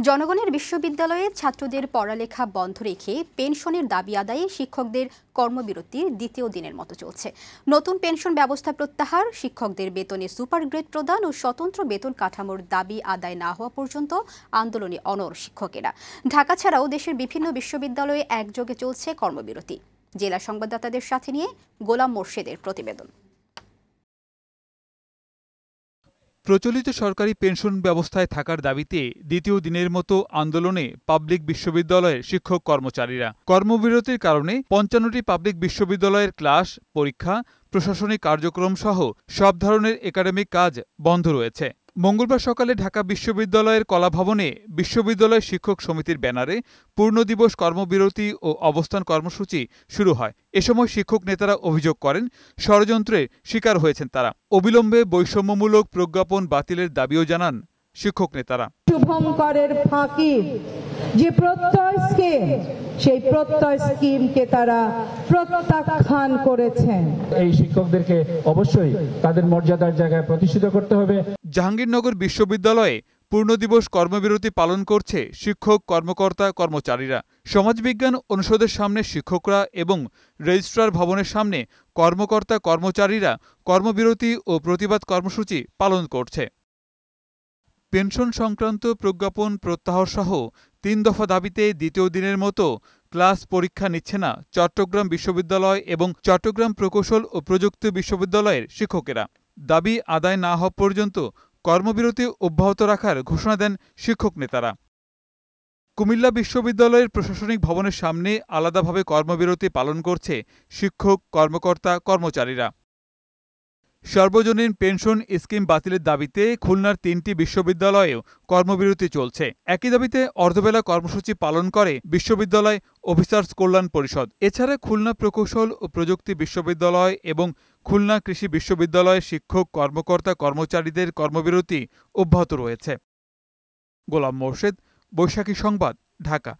জনগণের বিশ্ববিদ্যালয়ে ছাত্রদের পড়ালেখা বন্ধ রেখে পেনশনের দাবি আদায়ে শিক্ষকদের কর্মবিরতির দ্বিতীয় দিনের মতো চলছে। নতুন পেনশন ব্যবস্থা প্রত্যাহার, শিক্ষকদের বেতনে সুপার গ্রেড প্রদান ও স্বতন্ত্র বেতন কাঠামোর দাবি আদায় না হওয়া পর্যন্ত আন্দোলনে অনড় শিক্ষকেরা। ঢাকা ছাড়াও দেশের বিভিন্ন বিশ্ববিদ্যালয়ে একযোগে চলছে কর্মবিরতি। জেলা সংবাদদাতাদের সাথে নিয়ে গোলাম মোর্শেদের প্রতিবেদন। প্রচলিত সরকারি পেনশন ব্যবস্থায় থাকার দাবিতে দ্বিতীয় দিনের মতো আন্দোলনে পাবলিক বিশ্ববিদ্যালয়ের শিক্ষক কর্মচারীরা। কর্মবিরতির কারণে ৫৫টি পাবলিক বিশ্ববিদ্যালয়ের ক্লাস, পরীক্ষা, প্রশাসনিক কার্যক্রম সহ সব ধরনের একাডেমিক কাজ বন্ধ রয়েছে। মঙ্গলবার সকালে ঢাকা বিশ্ববিদ্যালয়ের কলাভবনে বিশ্ববিদ্যালয় শিক্ষক সমিতির ব্যানারে পূর্ণ দিবস কর্মবিরতি ও অবস্থান কর্মসূচি শুরু হয়। এ সময় শিক্ষক নেতারা অভিযোগ করেন, ষড়যন্ত্রের শিকার হয়েছেন তারা। অবিলম্বে বৈষম্যমূলক প্রজ্ঞাপন বাতিলের দাবিও জানান শিক্ষক নেতারা। শুভঙ্করের ফাঁকি যে প্রত্যয় স্কিম, সেই প্রত্যয় স্কিমকে তারা প্রত্যাখ্যান করেছেন। এই শিক্ষকদেরকে অবশ্যই তাদের মর্যাদার জায়গায় প্রতিষ্ঠিত করতে হবে। জাহাঙ্গীরনগর বিশ্ববিদ্যালয়ে পূর্ণ দিবস কর্মবিরতি পালন করছে শিক্ষক কর্মকর্তা কর্মচারীরা। সমাজবিজ্ঞান অনুষদের সামনে শিক্ষকরা এবং রেজিস্ট্রার ভবনের সামনে কর্মকর্তা কর্মচারীরা কর্মবিরতি ও প্রতিবাদ কর্মসূচি পালন করছে। পেনশন সংক্রান্ত প্রজ্ঞাপন প্রত্যাহার সহ ৩ দফা দাবিতে দ্বিতীয় দিনের মতো ক্লাস পরীক্ষা নিচ্ছে না চট্টগ্রাম বিশ্ববিদ্যালয় এবং চট্টগ্রাম প্রকৌশল ও প্রযুক্তি বিশ্ববিদ্যালয়ের শিক্ষকেরা। দাবি আদায় না হওয়া পর্যন্ত কর্মবিরতি অব্যাহত রাখার ঘোষণা দেন শিক্ষক নেতারা। কুমিল্লা বিশ্ববিদ্যালয়ের প্রশাসনিক ভবনের সামনে আলাদাভাবে কর্মবিরতি পালন করছে শিক্ষক কর্মকর্তা কর্মচারীরা। সর্বজনীন পেনশন স্কিম বাতিলের দাবিতে খুলনার ৩টি বিশ্ববিদ্যালয়েও কর্মবিরতি চলছে। একই দাবিতে অর্ধবেলা কর্মসূচি পালন করে বিশ্ববিদ্যালয় অফিসার্স কল্যাণ পরিষদ। এছাড়া খুলনা প্রকৌশল ও প্রযুক্তি বিশ্ববিদ্যালয় এবং খুলনা কৃষি বিশ্ববিদ্যালয়ের শিক্ষক কর্মকর্তা কর্মচারীদের কর্মবিরতি অব্যাহত রয়েছে। গোলাম মোর্শেদ, বৈশাখী সংবাদ, ঢাকা।